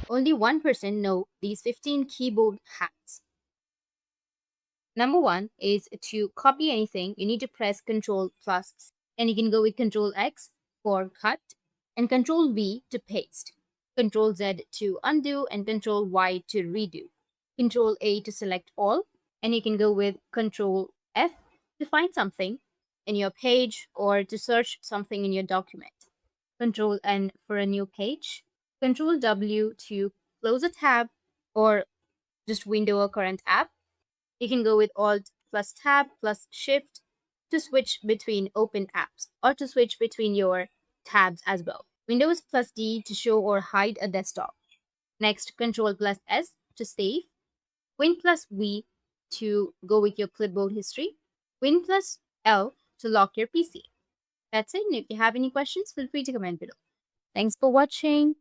Only one person know these 15 keyboard hacks. Number one is to copy anything, you need to press Control plus, and you can go with Control X for cut, and Control V to paste, Control Z to undo, and Control Y to redo, Control A to select all, and you can go with Control F to find something in your page or to search something in your document, Control N for a new page, Control W to close a tab or just window a current app. You can go with Alt plus Tab plus Shift to switch between open apps or to switch between your tabs as well. Windows plus D to show or hide a desktop. Next, Control plus S to save. Win plus V to go with your clipboard history. Win plus L to lock your PC. That's it. And if you have any questions, feel free to comment below. Thanks for watching.